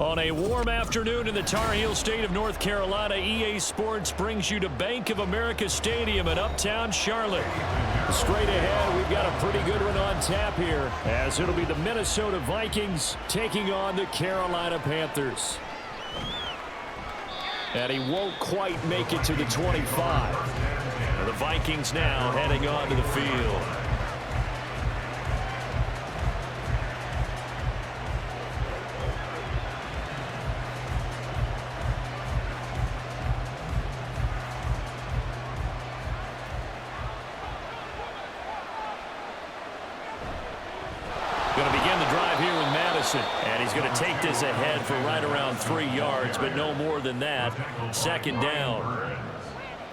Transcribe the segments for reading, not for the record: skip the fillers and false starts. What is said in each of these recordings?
On a warm afternoon in the Tar Heel state of North Carolina, EA Sports brings you to Bank of America Stadium in uptown Charlotte. Straight ahead, we've got a pretty good one on tap here, as it'll be the Minnesota Vikings taking on the Carolina Panthers. And he won't quite make it to the 25. The Vikings now heading onto the field. Going to begin the drive here with Madison. And he's going to take this ahead for right around 3 yards, but no more than that. Second down.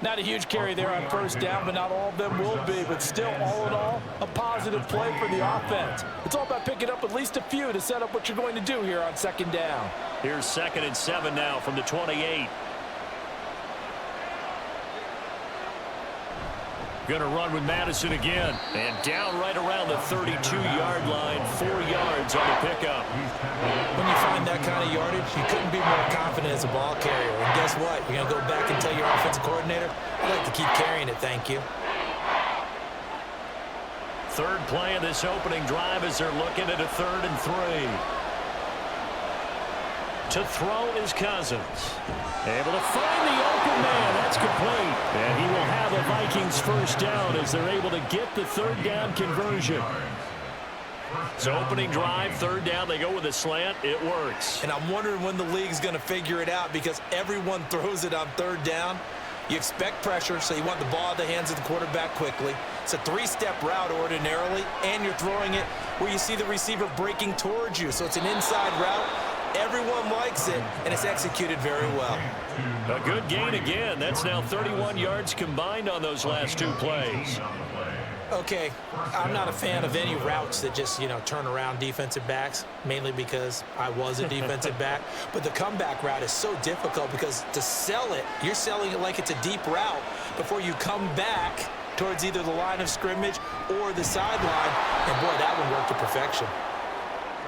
Not a huge carry there on first down, but not all of them will be. But still, all in all, a positive play for the offense. It's all about picking up at least a few to set up what you're going to do here on second down. Here's 2nd and 7 now from the 28. Going to run with Madison again. And down right around the 32-yard line, 4 yards on the pickup. When you find that kind of yardage, you couldn't be more confident as a ball carrier. And guess what? You're going to go back and tell your offensive coordinator, I'd like to keep carrying it, thank you. Third play of this opening drive as they're looking at a 3rd and 3. To throw is Cousins. Able to find the open man. That's complete. And he will have a Vikings first down as they're able to get the 3rd down conversion. So opening drive, 3rd down. They go with a slant. It works. And I'm wondering when the league's going to figure it out because everyone throws it on 3rd down. You expect pressure, so you want the ball in the hands of the quarterback quickly. It's a 3-step route ordinarily, and you're throwing it where you see the receiver breaking towards you. So it's an inside route. Everyone likes it, and it's executed very well. A good gain again. That's now 31 yards combined on those last 2 plays. Okay, I'm not a fan of any routes that just, turn around defensive backs, mainly because I was a defensive back. But the comeback route is so difficult because to sell it, you're selling it like it's a deep route before you come back towards either the line of scrimmage or the sideline. And, boy, that one worked to perfection.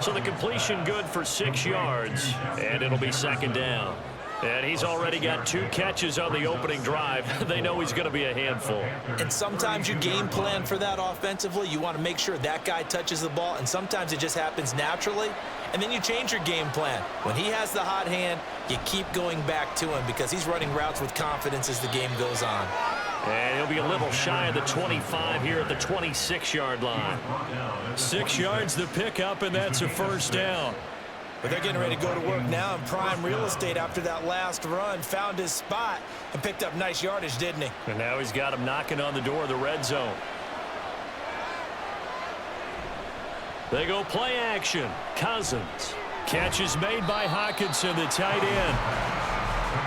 So the completion good for 6 yards, and it'll be 2nd down. And he's already got 2 catches on the opening drive. They know he's going to be a handful. And sometimes you game plan for that offensively. You want to make sure that guy touches the ball, and sometimes it just happens naturally. And then you change your game plan. When he has the hot hand, you keep going back to him because he's running routes with confidence as the game goes on. And he'll be a little shy of the 25 here at the 26-yard line. 6 yards the pickup, and that's a first down. But they're getting ready to go to work now in prime real estate after that last run. Found his spot and picked up nice yardage, didn't he? And now he's got him knocking on the door of the red zone. They go play action. Cousins. Catch is made by Hockenson, the tight end.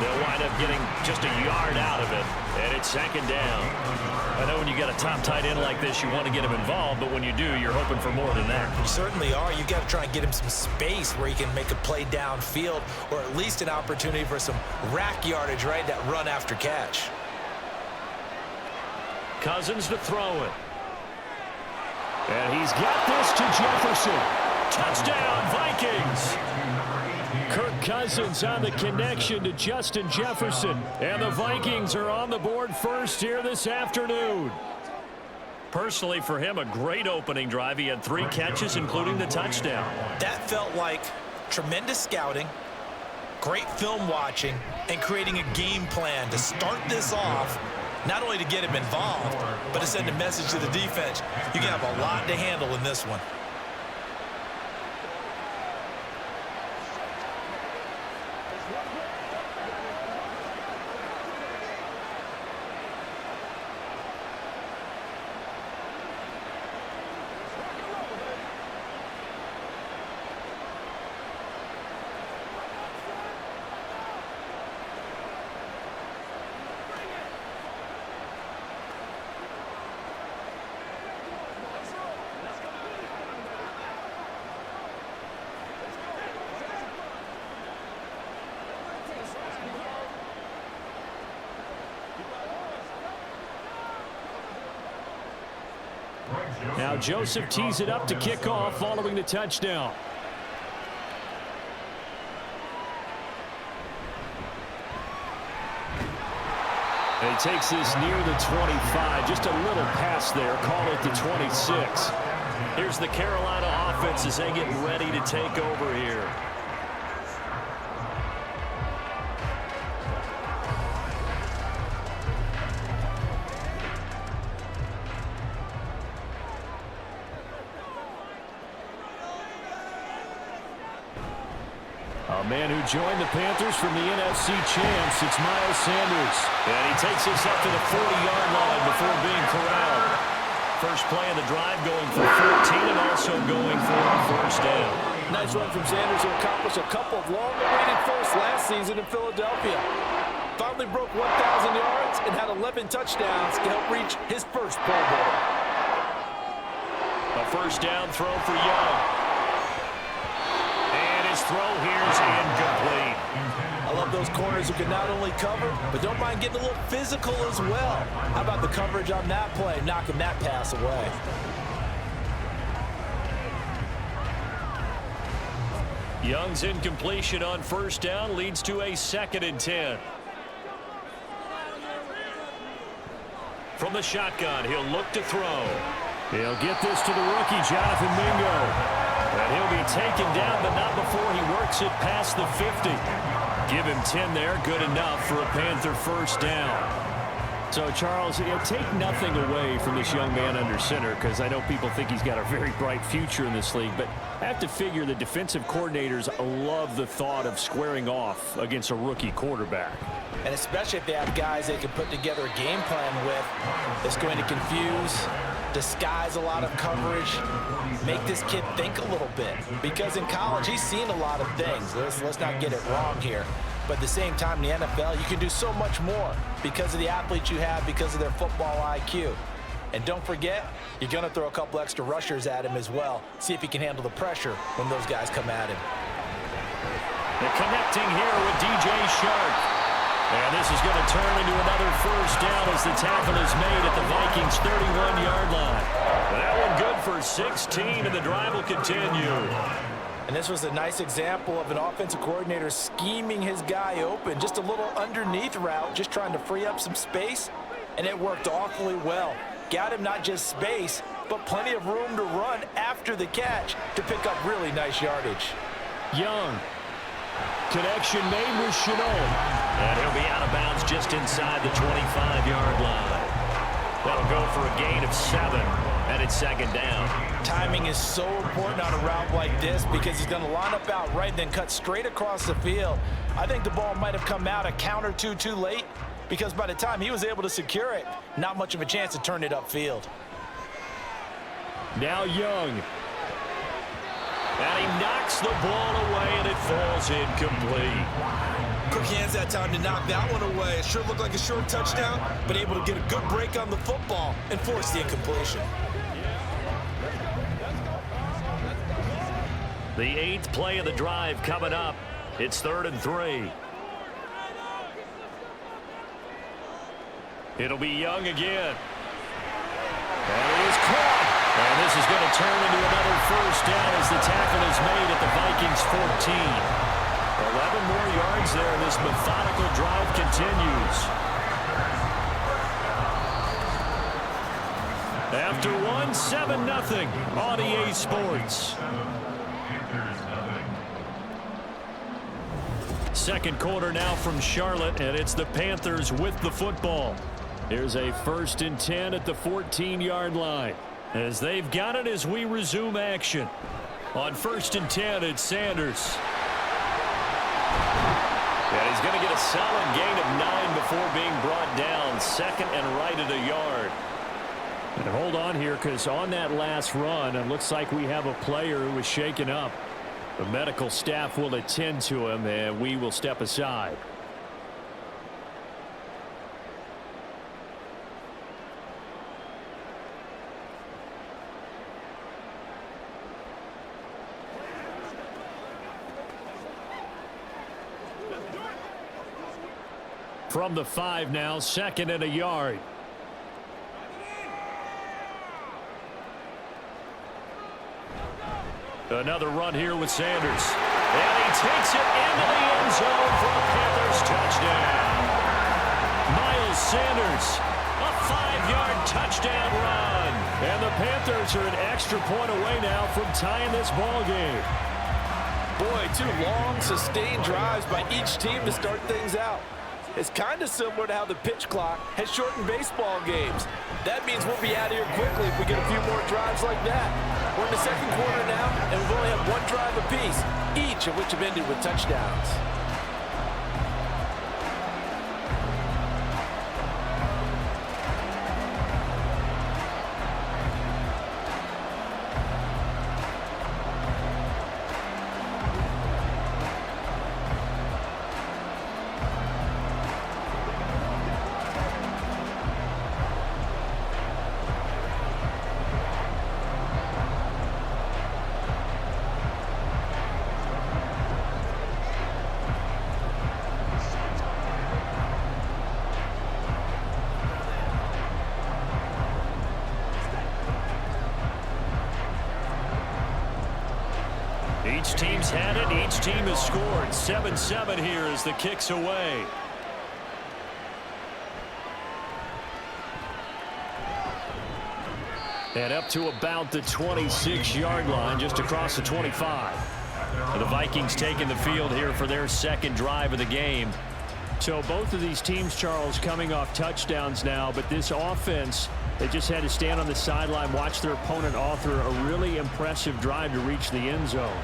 They'll wind up getting just a yard out of it, and it's 2nd down. I know when you got a top tight end like this, you want to get him involved, but when you do, you're hoping for more than that. You certainly are. You got to try and get him some space where he can make a play downfield, or at least an opportunity for some rack yardage, right? That run after catch. Cousins to throw it. And he's got this to Jefferson. Touchdown, Vikings. Kirk Cousins on the connection to Justin Jefferson. And the Vikings are on the board first here this afternoon. Personally, for him, a great opening drive. He had 3 catches, including the touchdown. That felt like tremendous scouting, great film watching, and creating a game plan to start this off, not only to get him involved, but to send a message to the defense. You can have a lot to handle in this one. Now Joseph tees it up to kick off following the touchdown. He takes this near the 25, just a little past there, call it the 26. Here's the Carolina offense as they get ready to take over here. A man who joined the Panthers from the NFC champs, it's Miles Sanders. And he takes us up to the 40-yard line before being corralled. First play of the drive going for 14 and also going for a first down. Nice run from Sanders, who accomplished a couple of long-awaited firsts last season in Philadelphia. Finally broke 1,000 yards and had 11 touchdowns to help reach his first Pro Bowl. A first down throw for Young. And his throw here's incomplete. I love those corners who can not only cover, but don't mind getting a little physical as well. How about the coverage on that play, knocking that pass away? Young's incompletion on first down leads to a 2nd and 10. From the shotgun, he'll look to throw. He'll get this to the rookie, Jonathan Mingo. And he'll be taken down, but not before he works it past the 50. Give him 10 there, good enough for a Panther first down. So, Charles, take nothing away from this young man under center, because I know people think he's got a very bright future in this league, but I have to figure the defensive coordinators love the thought of squaring off against a rookie quarterback. And especially if they have guys they can put together a game plan with that's going to confuse, disguise a lot of coverage, make this kid think a little bit. Because in college, he's seen a lot of things. Let's not get it wrong here. But at the same time, in the NFL, you can do so much more because of the athletes you have, because of their football IQ. And don't forget, you're going to throw a couple extra rushers at him as well. See if he can handle the pressure when those guys come at him. They're connecting here with DJ Shark. And this is going to turn into another first down as the tackle is made at the Vikings' 31-yard line. That one good for 16, and the drive will continue. And this was a nice example of an offensive coordinator scheming his guy open. Just a little underneath route, just trying to free up some space, and it worked awfully well. Got him not just space, but plenty of room to run after the catch to pick up really nice yardage. Young. Connection made with Chenault. And he'll be out of bounds just inside the 25-yard line. That'll go for a gain of 7, and it's 2nd down. Timing is so important on a route like this because he's going to line up out right, then cut straight across the field. I think the ball might have come out a count or two too late because by the time he was able to secure it, not much of a chance to turn it upfield. Now Young. And he knocks the ball away, and it falls incomplete. Quick hands that time to knock that one away. It sure looked like a short touchdown, but able to get a good break on the football and force the incompletion. The 8th play of the drive coming up. It's 3rd and 3. It'll be Young again. And it is caught. And this is going to turn into another first down as the tackle is made at the Vikings' 14. 11 more yards there. This methodical drive continues. After one, 7-0 on EA Sports. Second quarter now from Charlotte, and it's the Panthers with the football. Here's a 1st and 10 at the 14-yard line. As they've got it as we resume action. On 1st and 10, it's Sanders. And he's going to get a solid gain of 9 before being brought down. 2nd and right at a yard. And hold on here, because on that last run, it looks like we have a player who was shaken up. The medical staff will attend to him, and we will step aside. From the 5 now, 2nd and a yard. Another run here with Sanders. And he takes it into the end zone for a Panthers touchdown. Miles is Sanders. A 5-yard touchdown run. And the Panthers are an extra point away now from tying this ball game. Boy, 2 long, sustained drives by each team to start things out. It's kind of similar to how the pitch clock has shortened baseball games. That means we'll be out of here quickly if we get a few more drives like that. We're in the second quarter now, and we've only had 1 drive apiece, each of which have ended with touchdowns. Each team's had it. Each team has scored. 7-7 here as the kick's away. And up to about the 26-yard line, just across the 25. And the Vikings taking the field here for their second drive of the game. So both of these teams, Charles, coming off touchdowns now, but this offense, they just had to stand on the sideline, watch their opponent author a really impressive drive to reach the end zone.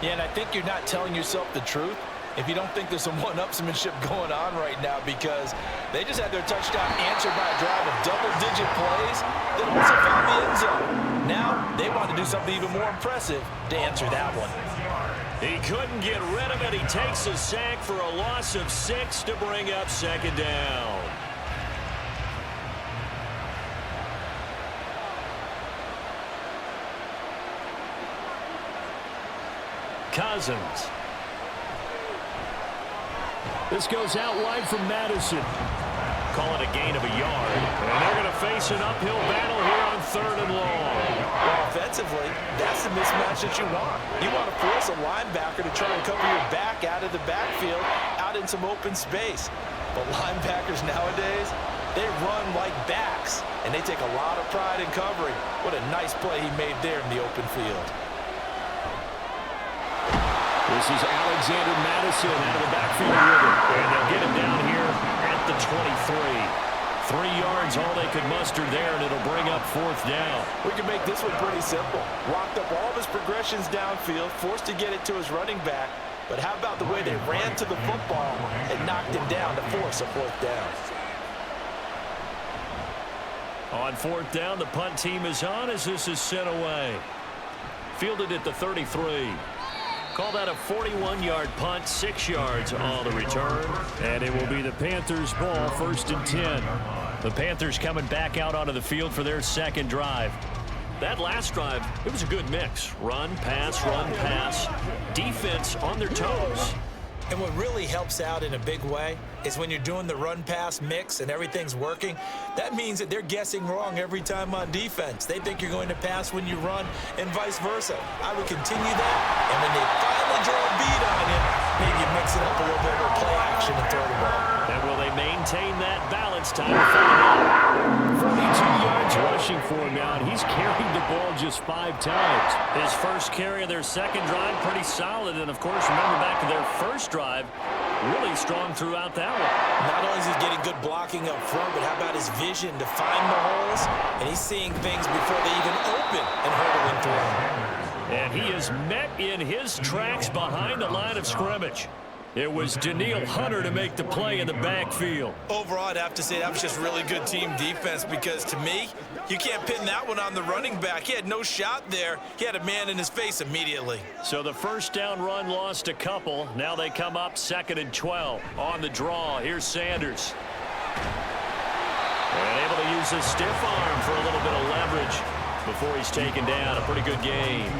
Yeah, and I think you're not telling yourself the truth if you don't think there's some one-upsmanship going on right now, because they just had their touchdown answered by a drive of double-digit plays that also found the end zone. Now they want to do something even more impressive to answer that one. He couldn't get rid of it. He takes a sack for a loss of 6 to bring up second down. Cousins. This goes out wide from Madison. Call it a gain of a yard. And they're going to face an uphill battle here on 3rd and long. Well, offensively, that's the mismatch that you want. You want to force a linebacker to try and cover your back out of the backfield, out in some open space. But linebackers nowadays, they run like backs, and they take a lot of pride in covering. What a nice play he made there in the open field. This is Alexander Madison out of the backfield with it. And they'll get him down here at the 23. 3 yards, all they could muster there, and it'll bring up 4th down. We can make this one pretty simple. Locked up all of his progressions downfield, forced to get it to his running back. But how about the way they ran to the football and knocked him down to force a 4th down? On 4th down, the punt team is on as this is sent away. Fielded at the 33. Call that a 41-yard punt, 6 yards on the return. And it will be the Panthers' ball, 1st and 10. The Panthers coming back out onto the field for their second drive. That last drive, it was a good mix. Run, pass, defense on their toes. And what really helps out in a big way is when you're doing the run-pass mix and everything's working, that means that they're guessing wrong every time on defense. They think you're going to pass when you run and vice versa. I would continue that, and when they finally draw a beat on you, maybe mix it up a little bit with play action and throw the ball. And will they maintain that balance? Time to find out. 42 yards rushing for him now, and he's carried the ball just 5 times. His first carry of their second drive, pretty solid. And, of course, remember back to their first drive, really strong throughout that one. Not only is he getting good blocking up front, but how about his vision to find the holes? And he's seeing things before they even open and hurdling through them. And he is met in his tracks behind the line of scrimmage. It was Daniil Hunter to make the play in the backfield. Overall, I'd have to say that was just really good team defense, because to me, you can't pin that one on the running back. He had no shot there. He had a man in his face immediately. So the first down run lost a couple. Now they come up 2nd and 12 on the draw. Here's Sanders. And able to use his stiff arm for a little bit of leverage before he's taken down. A pretty good game.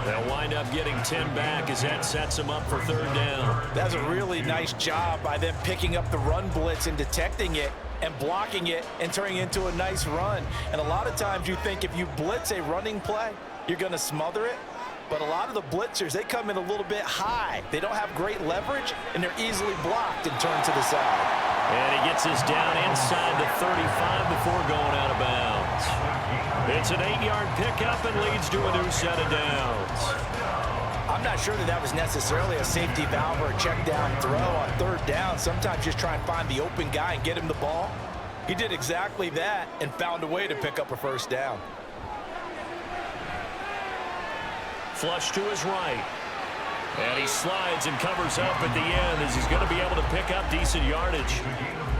They'll wind up getting 10 back as that sets them up for 3rd down. That's a really nice job by them picking up the run blitz and detecting it and blocking it and turning it into a nice run. And a lot of times you think if you blitz a running play, you're going to smother it. But a lot of the blitzers, they come in a little bit high. They don't have great leverage, and they're easily blocked and turned to the side. And he gets this down inside the 35 before going out of bounds. It's an 8-yard pickup and leads to a new set of downs. I'm not sure that was necessarily a safety valve or a check down throw on third down. Sometimes just try and find the open guy and get him the ball. He did exactly that and found a way to pick up a first down. Flush to his right. And he slides and covers up at the end as he's going to be able to pick up decent yardage.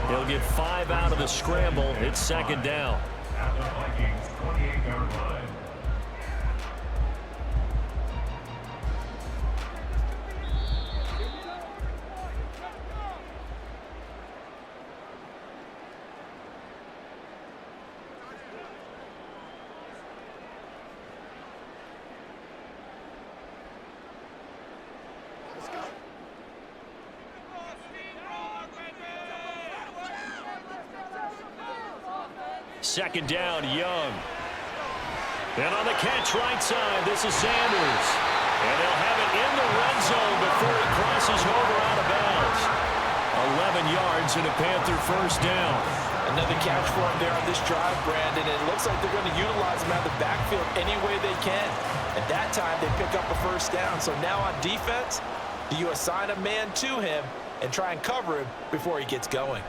He'll get 5 out of the scramble. It's second down. At the Vikings 28-yard line. Second down, Young. And on the catch right side, this is Sanders. And they'll have it in the red zone before he crosses over out of bounds. 11 yards and a Panther first down. Another catch for him there on this drive, Brandon. It looks like they're going to utilize him out of the backfield any way they can. At that time, they pick up a first down. So now on defense, do you assign a man to him and try and cover him before he gets going?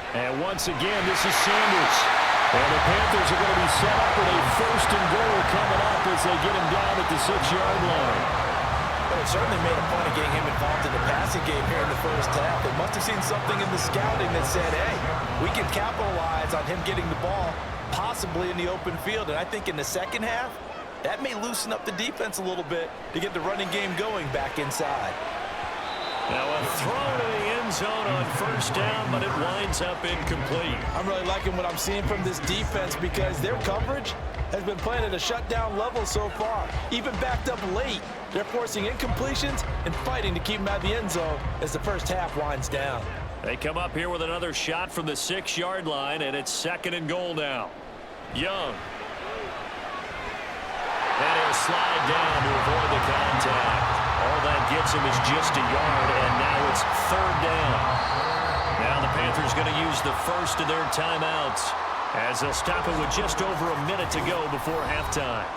And once again, this is Sanders. And the Panthers are going to be set up with a first and goal coming up as they get him down at the 6-yard line. Well, it certainly made a point of getting him involved in the passing game here in the first half. They must have seen something in the scouting that said, hey, we can capitalize on him getting the ball, possibly in the open field. And I think in the second half, that may loosen up the defense a little bit to get the running game going back inside. Now a throw to the end zone on first down, but it winds up incomplete. I'm really liking what I'm seeing from this defense because their coverage has been playing at a shutdown level so far. Even backed up late, they're forcing incompletions and fighting to keep them out of the end zone as the first half winds down. They come up here with another shot from the 6-yard line, and it's second and goal now. Young. And he'll slide down to avoid the contact. All that gets him is just a yard, and now it's third down. Now the Panthers going to use the first of their timeouts as they'll stop it with just over a minute to go before halftime.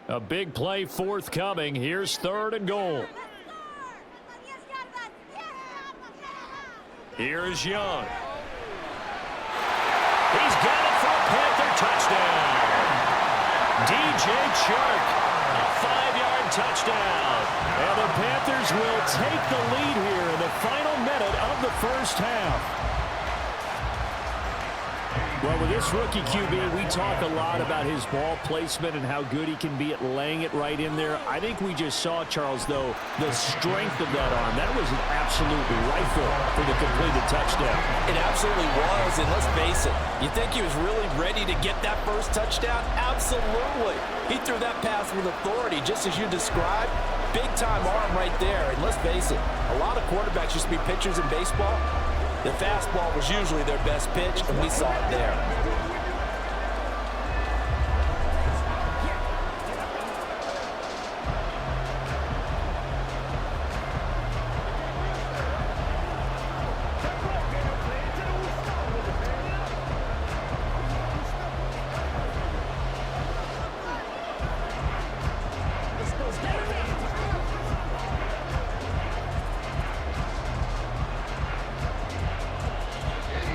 A big play forthcoming. Here's third and goal. Here's Young. He's got it for a Panther touchdown. DJ Chark, a 5-yard touchdown. And the Panthers will take the lead here in the final minute of the first half. Well, with this rookie QB, we talk a lot about his ball placement and how good he can be at laying it right in there. I think we just saw, Charles, though, the strength of that arm. That was an absolute rifle for the completed touchdown. It absolutely was, and let's face it, you think he was really ready to get that first touchdown? Absolutely. He threw that pass with authority, just as you described. Big-time arm right there, and let's face it, a lot of quarterbacks used to be pitchers in baseball. The fastball was usually their best pitch, and we saw it there.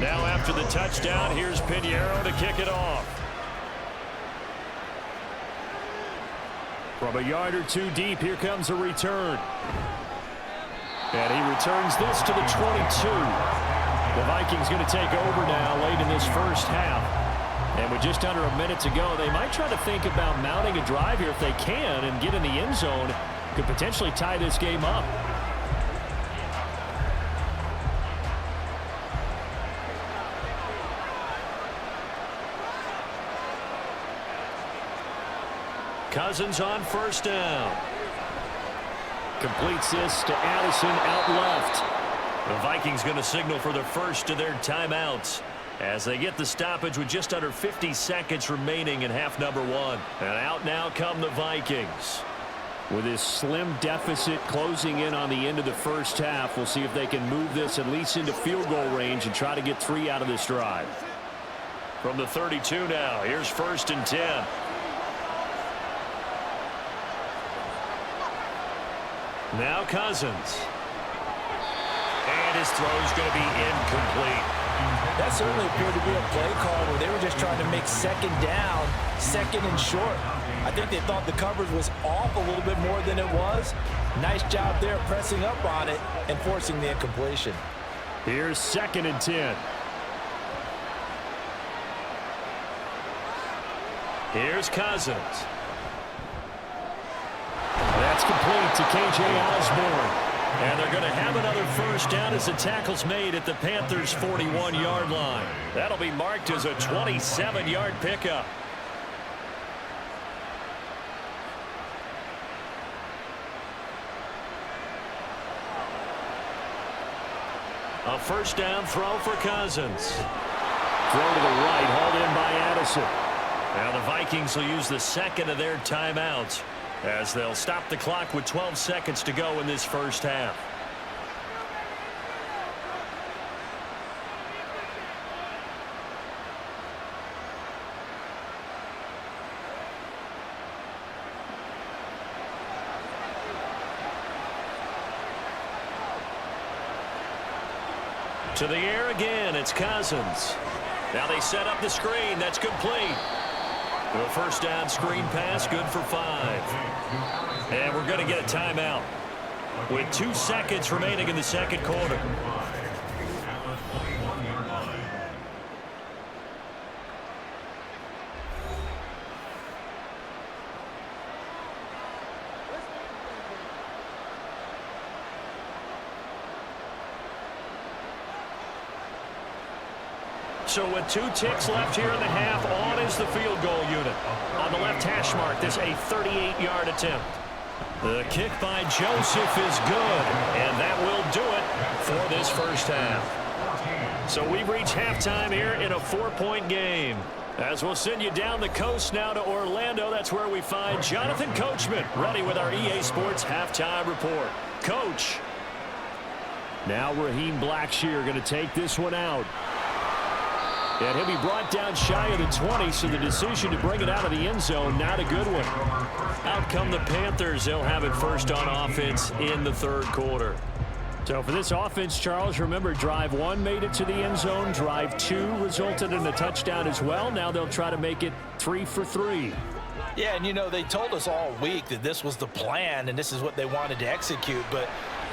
Now after the touchdown, here's Pinheiro to kick it off. From a yard or two deep, here comes a return. And he returns this to the 22. The Vikings going to take over now late in this first half. And with just under a minute to go, they might try to think about mounting a drive here if they can and get in the end zone. Could potentially tie this game up. Cousins on first down. Completes this to Addison out left. The Vikings going to signal for the first of their timeouts as they get the stoppage with just under 50 seconds remaining in half number one. And out now come the Vikings. With this slim deficit closing in on the end of the first half, we'll see if they can move this at least into field goal range and try to get 3 out of this drive. From the 32 now, here's 1st and 10. Now Cousins. And his throw's going to be incomplete. That certainly appeared to be a play call where they were just trying to make second down, second and short. I think they thought the coverage was off a little bit more than it was. Nice job there pressing up on it and forcing the incompletion. Here's 2nd and 10. Here's Cousins. That's complete to K.J. Osborne. And they're going to have another first down as the tackle's made at the Panthers' 41-yard line. That'll be marked as a 27-yard pickup. A first down throw for Cousins. Throw to the right, hauled in by Addison. Now the Vikings will use the second of their timeouts as they'll stop the clock with 12 seconds to go in this first half. To the air again, it's Cousins. Now they set up the screen. That's complete. The first down screen pass, good for 5. And we're going to get a timeout with 2 seconds remaining in the second quarter. So with 2 ticks left here in the half, on is the field goal unit. On the left hash mark, this a 38-yard attempt. The kick by Joseph is good, and that will do it for this first half. So we've reached halftime here in a 4-point game. As we'll send you down the coast now to Orlando, that's where we find Jonathan Coachman ready with our EA Sports halftime report. Coach. Now Raheem Blackshear going to take this one out. And he'll be brought down shy of the 20, so the decision to bring it out of the end zone, not a good one. Out come the Panthers. They'll have it first on offense in the third quarter. So for this offense, Charles, remember, drive 1 made it to the end zone. Drive 2 resulted in a touchdown as well. Now they'll try to make it 3 for 3. Yeah, and you know, they told us all week that this was the plan and this is what they wanted to execute, but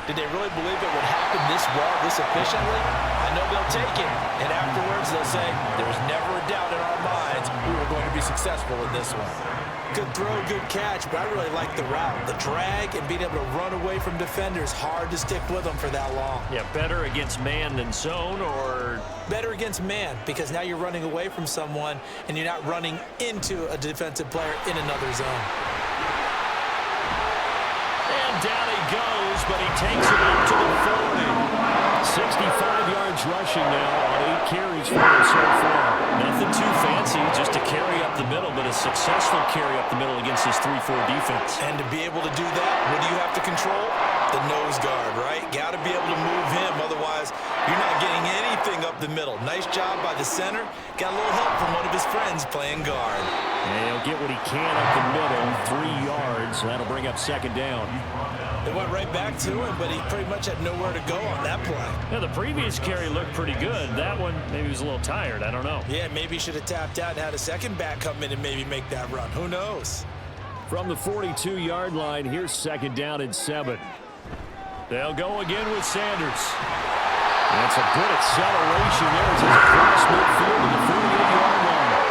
did they really believe it would happen this well, this efficiently? I know they'll take it, and afterwards they'll say, there was never a doubt in our minds we were going to be successful in this one. Good throw, good catch, but I really like the route. The drag and being able to run away from defenders, hard to stick with them for that long. Yeah, better against man than zone, or? Better against man, because now you're running away from someone and you're not running into a defensive player in another zone. And down he goes, but he takes it up to the 40. 65 yards rushing now on 8 carries for him so far. Nothing too fancy, just a carry up the middle, but a successful carry up the middle against this 3-4 defense. And to be able to do that, what do you have to control? The nose guard, right? Got to be able to move him, otherwise you're not getting anything up the middle. Nice job by the center. Got a little help from one of his friends playing guard. And he'll get what he can up the middle, 3 yards. That'll bring up second down. They went right back to him, but he pretty much had nowhere to go on that play. Yeah, the previous carry looked pretty good. That one, maybe he was a little tired. I don't know. Yeah, maybe he should have tapped out and had a second back come in and maybe make that run. Who knows? From the 42-yard line, here's second down and 7. They'll go again with Sanders. That's a good acceleration there as he's across midfield to the 48-yard line.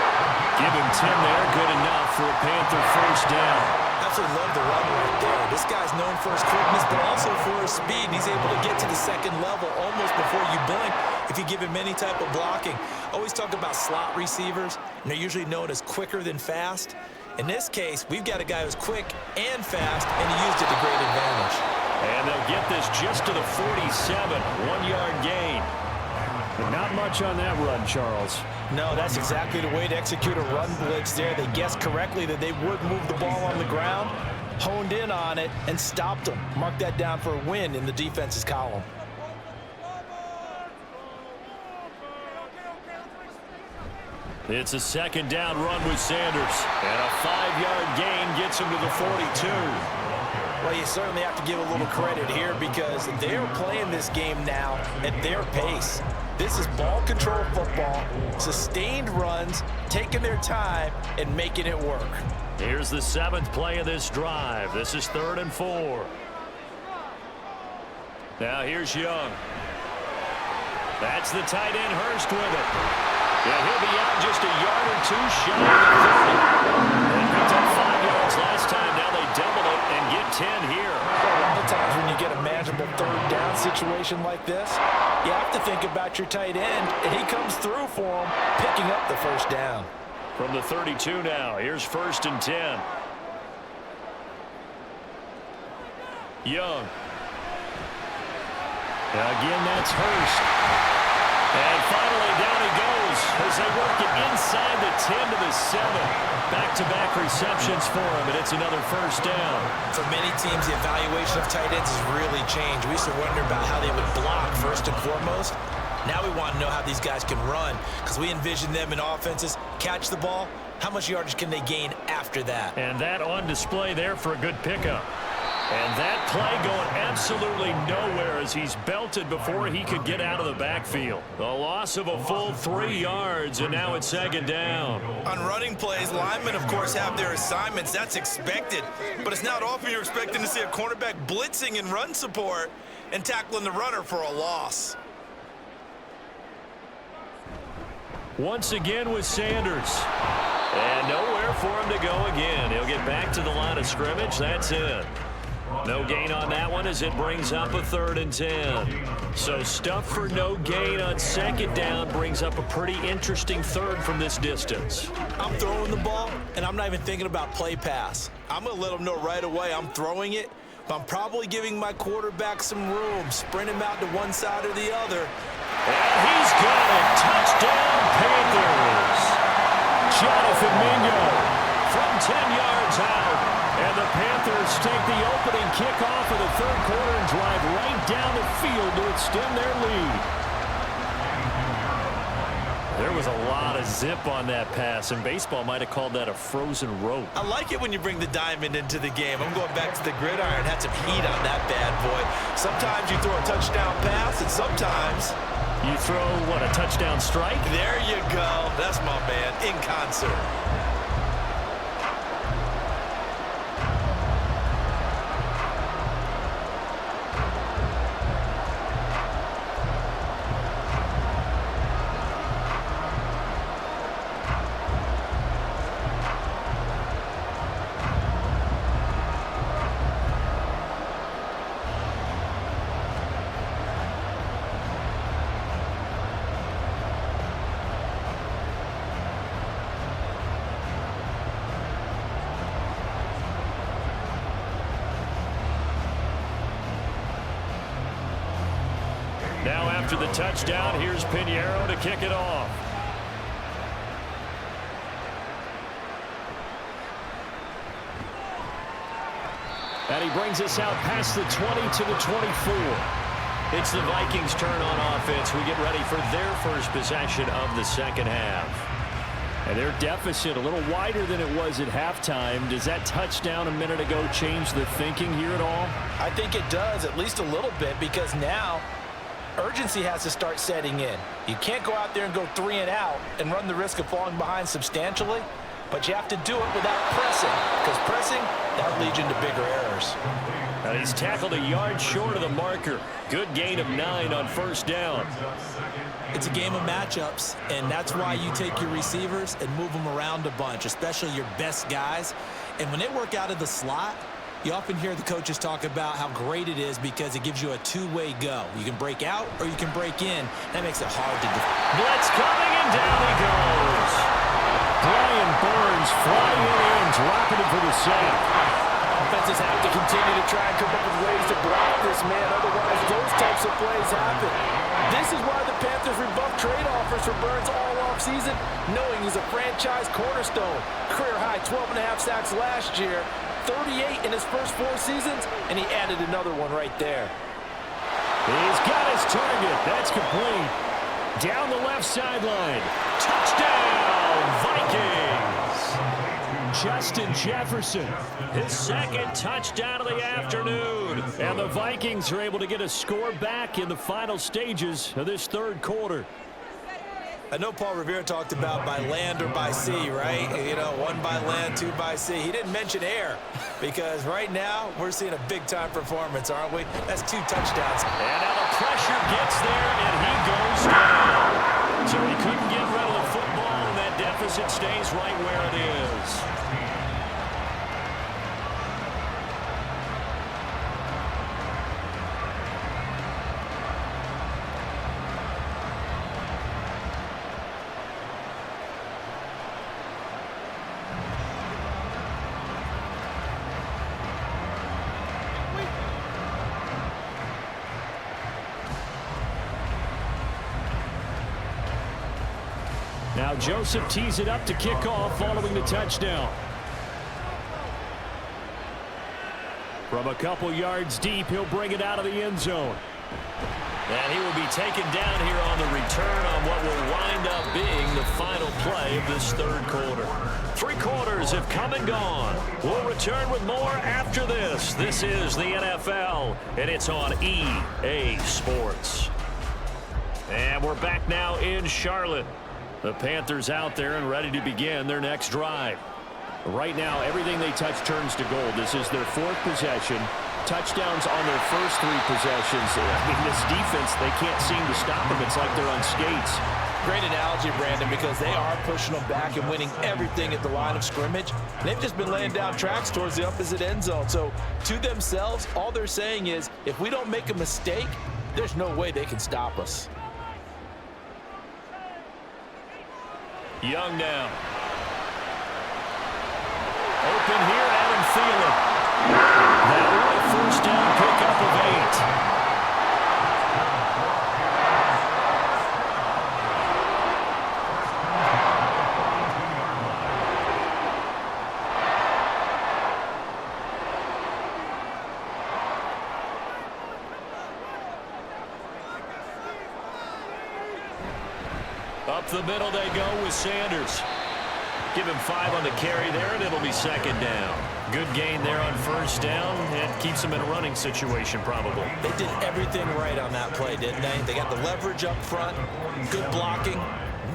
Give him 10 there, good enough for a Panther first down. Absolutely love the run right there. This guy's known for his quickness, but also for his speed. And he's able to get to the second level almost before you blink if you give him any type of blocking. Always talk about slot receivers, and they're usually known as quicker than fast. In this case, we've got a guy who's quick and fast, and he used it to great advantage. And they'll get get this just to the 47. 1-yard gain. But not much on that run, Charles. No, that's exactly the way to execute a run blitz there. They guessed correctly that they would move the ball on the ground, honed in on it, and stopped them. Mark that down for a win in the defense's column. It's a second down run with Sanders. And a 5-yard gain gets him to the 42. Well, you certainly have to give a little credit here because they're playing this game now at their pace. This is ball control football, sustained runs, taking their time, and making it work. Here's the 7th play of this drive. This is 3rd and 4. Now here's Young. That's the tight end Hurst with it. And he'll be out just a yard or two shy of the 30. They picked up 5 yards last time. Now they double it and get 10 here. A lot of times when you get a manageable 3rd down situation like this, you have to think about your tight end, and he comes through for him, picking up the 1st down. From the 32 now, here's 1st and 10. Young. Again, that's Hurst. And finally, down he goes as they work it inside the 10 to the 7. Back-to-back receptions for him, and it's another 1st down. For many teams, the evaluation of tight ends has really changed. We used to wonder about how they would block first and foremost. Now we want to know how these guys can run because we envision them in offenses, catch the ball. How much yardage can they gain after that? And that on display there for a good pickup. And that play going absolutely nowhere as he's belted before he could get out of the backfield. The loss of a full 3 yards, and now it's 2nd down. On running plays, linemen, of course, have their assignments. That's expected. But it's not often you're expecting to see a cornerback blitzing in run support and tackling the runner for a loss. Once again with Sanders. And nowhere for him to go again. He'll get back to the line of scrimmage. That's it. No gain on that one as it brings up a 3rd and 10. So stuff for no gain on 2nd down brings up a pretty interesting 3rd from this distance. I'm throwing the ball, and I'm not even thinking about play pass. I'm going to let them know right away I'm throwing it, but I'm probably giving my quarterback some room, sprint him out to one side or the other. And he's got it. Touchdown, Panthers. Jonathan Mingo from 10 yards out. And the Panthers take the opening kickoff of the 3rd quarter and drive right down the field to extend their lead. There was a lot of zip on that pass, and baseball might have called that a frozen rope. I like it when you bring the diamond into the game. I'm going back to the gridiron. Had some heat on that bad boy. Sometimes you throw a touchdown pass, and sometimes you throw, what, a touchdown strike? There you go. That's my man, in concert. Now after the touchdown, here's Pinheiro to kick it off. And he brings us out past the 20 to the 24. It's the Vikings' turn on offense. We get ready for their first possession of the 2nd half. And their deficit a little wider than it was at halftime. Does that touchdown a minute ago change the thinking here at all? I think it does, at least a little bit, because now urgency has to start setting in. You can't go out there and go 3 and out and run the risk of falling behind substantially, but you have to do it without pressing, because pressing, that leads into bigger errors. And he's tackled a yard short of the marker. Good gain of 9 on 1st down. It's a game of matchups, and that's why you take your receivers and move them around a bunch, especially your best guys. And when they work out of the slot, you often hear the coaches talk about how great it is because it gives you a two-way go. You can break out or you can break in. That makes it hard to defend. Blitz coming, and down he goes. Brian Burns flying in, dropping it for the sack. Offenses have to continue to try and come up with ways to block this man. plays happen. This is why the Panthers rebuffed trade offers for Burns all offseason, knowing he's a franchise cornerstone. Career-high 12.5 sacks last year, 38 in his first 4 seasons, and he added another one right there. He's got his target. That's complete. Down the left sideline. Touchdown, Vikings! Justin Jefferson, his second touchdown of the afternoon. And the Vikings are able to get a score back in the final stages of this third quarter. I know Paul Revere talked about by land or by sea, right? You know, 1 by land, 2 by sea. He didn't mention air because right now we're seeing a big-time performance, aren't we? That's 2 touchdowns. And now the pressure gets there, and he goes down. So he couldn't get rid of the football, and that deficit stays right where it is. Now Joseph tees it up to kick off following the touchdown. From a couple yards deep, he'll bring it out of the end zone. And he will be taken down here on the return on what will wind up being the final play of this third quarter. 3 quarters have come and gone. We'll return with more after this. This is the NFL, and it's on EA Sports. And we're back now in Charlotte. The Panthers out there and ready to begin their next drive. Right now, everything they touch turns to gold. This is their 4th possession. Touchdowns on their first 3 possessions. I mean, this defense, they can't seem to stop them. It's like they're on skates. Great analogy, Brandon, because they are pushing them back and winning everything at the line of scrimmage. They've just been laying down tracks towards the opposite end zone. So to themselves, all they're saying is, if we don't make a mistake, there's no way they can stop us. Young now. Open here, Adam Thielen. That one first down pickup of 8. Up the middle they go with Sanders. Give him 5 on the carry there, and it'll be 2nd down. Good gain there on first down. It keeps him in a running situation, probably. They did everything right on that play, didn't they? They got the leverage up front, good blocking,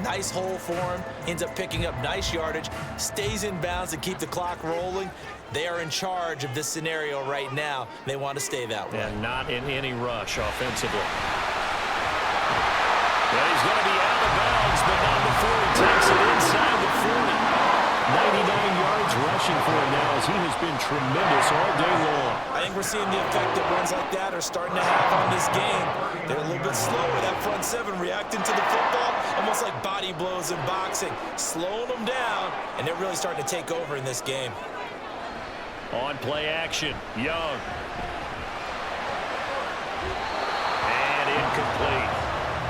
nice hole for him, ends up picking up nice yardage, stays in bounds to keep the clock rolling. They are in charge of this scenario right now. They want to stay that way. And not in any rush offensively. Well, he's going to be out of bounds, but not before he takes it inside the 40. 99 yards rushing for him now as he has been tremendous all day long. I think we're seeing the effect that runs like that are starting to have on this game. They're a little bit slower, that front 7 reacting to the football, almost like body blows in boxing, slowing them down, and they're really starting to take over in this game. On play action, Young. And incomplete.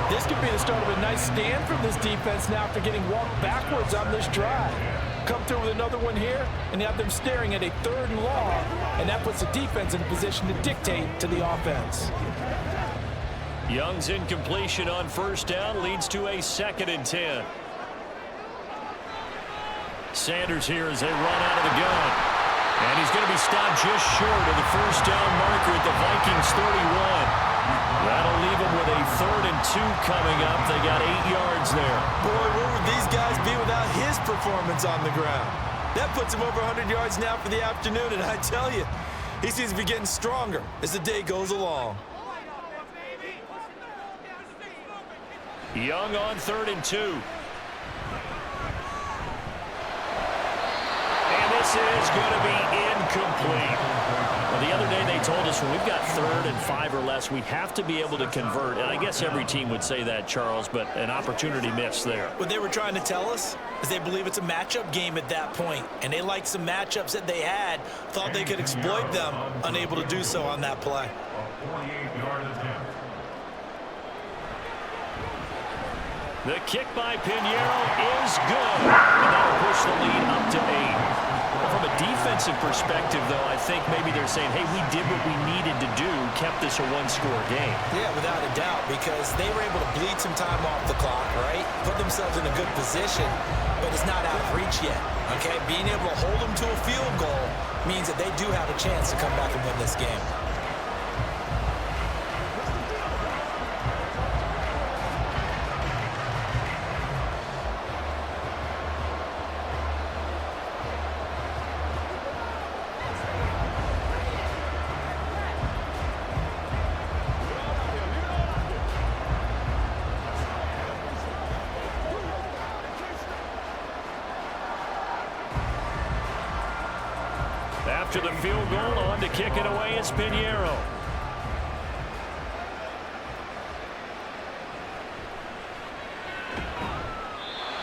This could be the start of a nice stand from this defense now after getting walked backwards on this drive. Come through with another one here, and you have them staring at a 3rd and long, and that puts the defense in a position to dictate to the offense. Young's incompletion on first down leads to a 2nd and 10. Sanders here as they run out of the gun. And he's going to be stopped just short of the first down marker at the Vikings 31. That'll leave them with a 3rd and 2 coming up. They got 8 yards there. Boy, where would these guys be without his performance on the ground? That puts him over 100 yards now for the afternoon, and I tell you, he seems to be getting stronger as the day goes along. Young on 3rd and 2. And this is going to be incomplete. Well, the other day they told us when we've got 3rd and 5 or less, we have to be able to convert. And I guess every team would say that, Charles, but an opportunity missed there. What they were trying to tell us is they believe it's a matchup game at that point, and they liked some matchups that they had, thought they could exploit them, unable to do so on that play. The kick by Pinheiro is good. And that'll push the lead up to 8. From a defensive perspective, though, I think maybe they're saying, hey, we did what we needed to do, kept this a one-score game. Yeah, without a doubt, because they were able to bleed some time off the clock, right? Put themselves in a good position, but it's not out of reach yet, okay? Being able to hold them to a field goal means that they do have a chance to come back and win this game. After the field goal, on to kick it away is Pinheiro.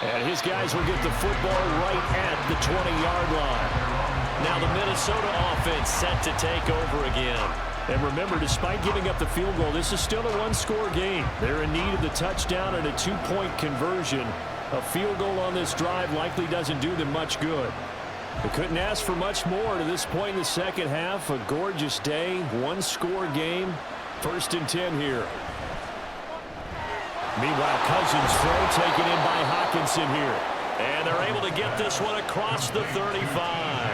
And his guys will get the football right at the 20-yard line. Now the Minnesota offense set to take over again. And remember, despite giving up the field goal, this is still a one-score game. They're in need of the touchdown and a two-point conversion. A field goal on this drive likely doesn't do them much good. They couldn't ask for much more to this point in the second half. A gorgeous day, one-score game. 1st and 10 here. Meanwhile, Cousins throw taken in by Hockenson here. And they're able to get this one across the 35.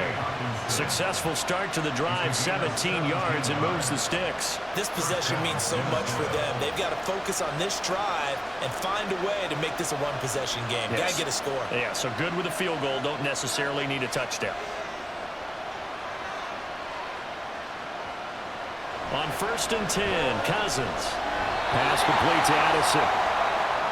Successful start to the drive, 17 yards, and moves the sticks. This possession means so much for them. They've got to focus on this drive and find a way to make this a one-possession game. Yes. Got to get a score. Yeah, so good with a field goal. Don't necessarily need a touchdown. On 1st and 10, Cousins. Pass complete to Addison.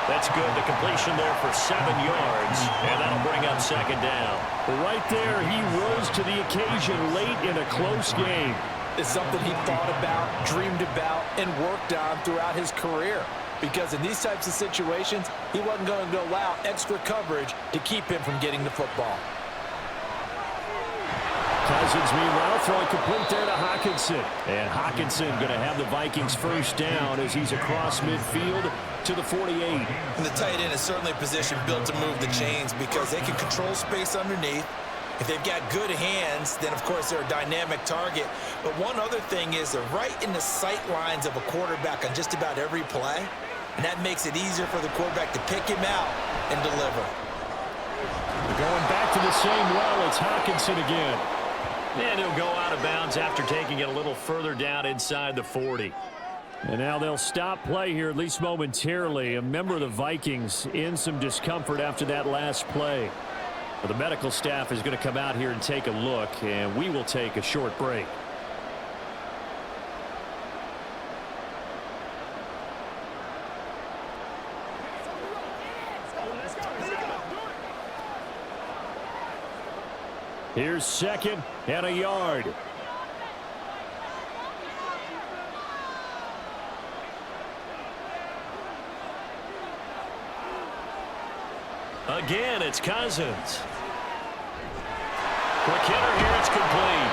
That's good. The completion there for 7 yards, and that'll bring up 2nd down. Right there, he rose to the occasion late in a close game. It's something he thought about, dreamed about, and worked on throughout his career. Because in these types of situations, he wasn't going to allow extra coverage to keep him from getting the football. Cousins, meanwhile, throwing complete there to Hockenson. And Hockenson going to have the Vikings 1st down as he's across midfield to the 48. And the tight end is certainly a position built to move the chains because they can control space underneath. If they've got good hands, then, of course, they're a dynamic target. But one other thing is they're right in the sight lines of a quarterback on just about every play. And that makes it easier for the quarterback to pick him out and deliver. Going back to the same well, it's Hockenson again. And he'll go out of bounds after taking it a little further down inside the 40. And now they'll stop play here, at least momentarily. A member of the Vikings in some discomfort after that last play. Well, the medical staff is going to come out here and take a look, and we will take a short break. Here's 2nd and a yard. Again, it's Cousins. Quick hitter here, it's complete.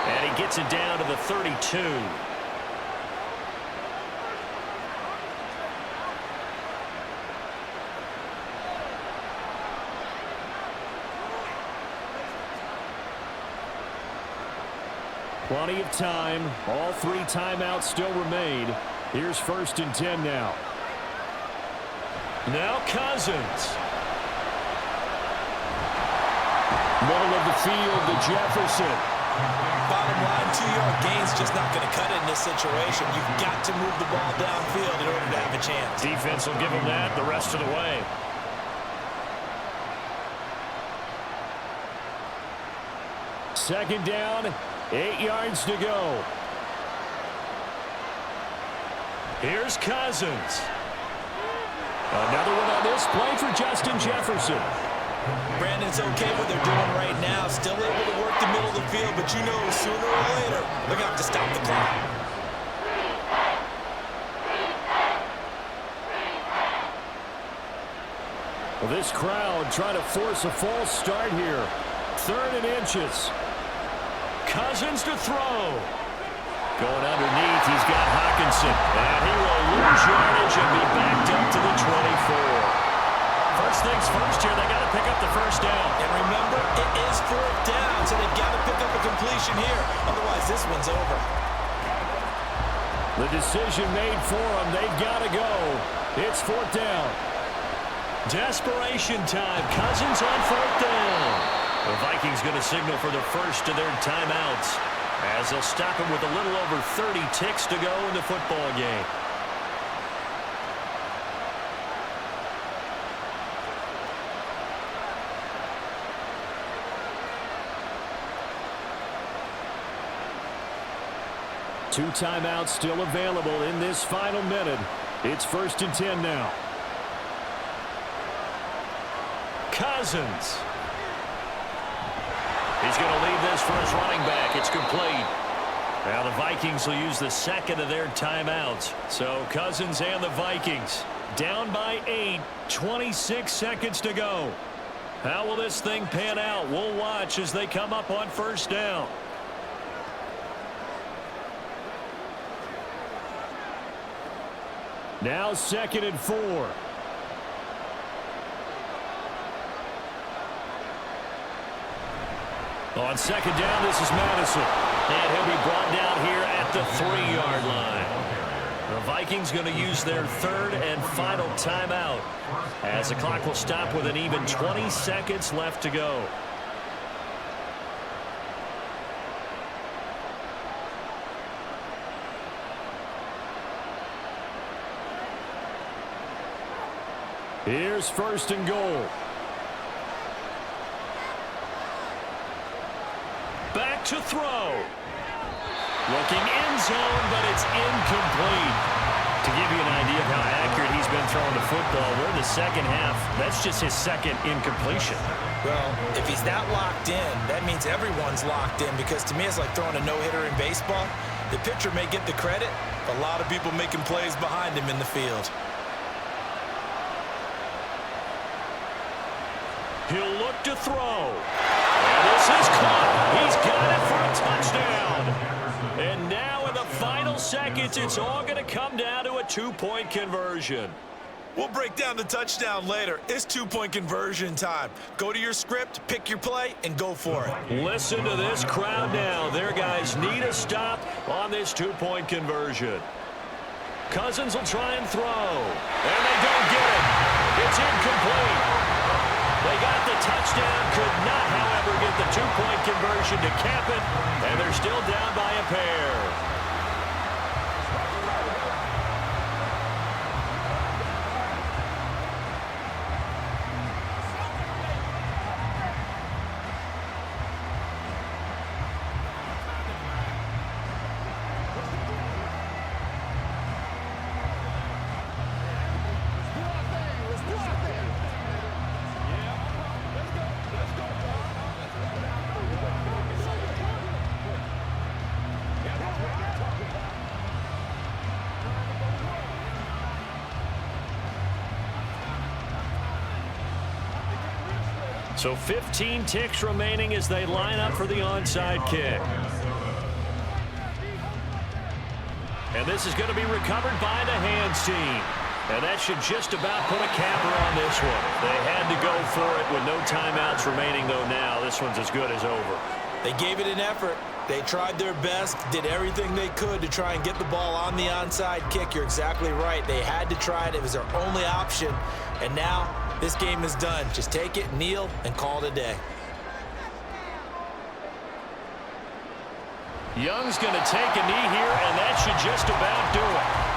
And he gets it down to the 32. Plenty of time. All 3 timeouts still remain. Here's 1st and 10 now. Now Cousins. Middle of the field to Jefferson. Bottom line, 2-yard gain's just not going to cut it in this situation. You've got to move the ball downfield in order to have a chance. Defense will give him that the rest of the way. Second down, 8 yards to go. Here's Cousins. Another one on this play for Justin Jefferson. Brandon's okay what they're doing right now. Still able to work the middle of the field, but you know sooner or later they're going to have to stop the clock. Well, this crowd trying to force a false start here. 3rd and inches. Cousins to throw. Going underneath, he's got Hockenson. And he will lose yardage and be backed up to the 24. First things first here, they got to pick up the first down. And remember, it is fourth down, so they've got to pick up a completion here. Otherwise, this one's over. The decision made for them. They've got to go. It's fourth down. Desperation time. Cousins on fourth down. The Vikings going to signal for the first of their timeouts as they'll stop him with a little over 30 ticks to go in the football game. Two timeouts still available in this final minute. It's 1st and 10 now. Cousins. He's going to leave this for his running back. It's complete. Now the Vikings will use the second of their timeouts. So Cousins and the Vikings down by 8, 26 seconds to go. How will this thing pan out? We'll watch as they come up on first down. Now 2nd and 4. On second down, this is Madison. And he'll be brought down here at the 3-yard line. The Vikings going to use their third and final timeout as the clock will stop with an even 20 seconds left to go. Here's 1st and goal. Back to throw. Looking end zone, but it's incomplete. To give you an idea of how accurate he's been throwing the football, we're in the second half. That's just his second incompletion. Well, if he's not locked in, that means everyone's locked in, because to me it's like throwing a no-hitter in baseball. The pitcher may get the credit, but a lot of people making plays behind him in the field. He'll look to throw. And this is caught. He's got it for a touchdown. And now in the final seconds, it's all going to come down to a 2-point conversion. We'll break down the touchdown later. It's 2-point conversion time. Go to your script, pick your play, and go for it. Listen to this crowd now. Their guys need a stop on this 2-point conversion. Cousins will try and throw. And they don't get it. It's incomplete. They got the touchdown, could not, however, get the 2-point conversion to cap it, and they're still down by a pair. So 15 ticks remaining as they line up for the onside kick. And this is going to be recovered by the hands team. And that should just about put a capper on this one. They had to go for it with no timeouts remaining, though now this one's as good as over. They gave it an effort. They tried their best, did everything they could to try and get the ball on the onside kick. You're exactly right. They had to try it. It was their only option. And now this game is done. Just take it, kneel, and call it a day. Young's going to take a knee here, and that should just about do it.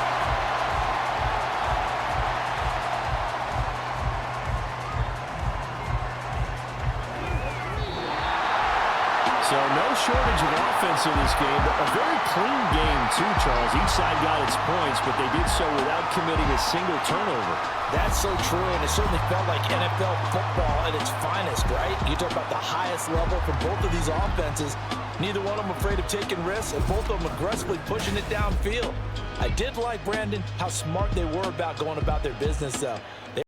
So no shortage of offense in this game, but a very clean game too, Charles. Each side got its points, but they did so without committing a single turnover. That's so true, and it certainly felt like NFL football at its finest, right? You talk about the highest level for both of these offenses. Neither one of them afraid of taking risks, and both of them aggressively pushing it downfield. I did like, Brandon, how smart they were about going about their business, though.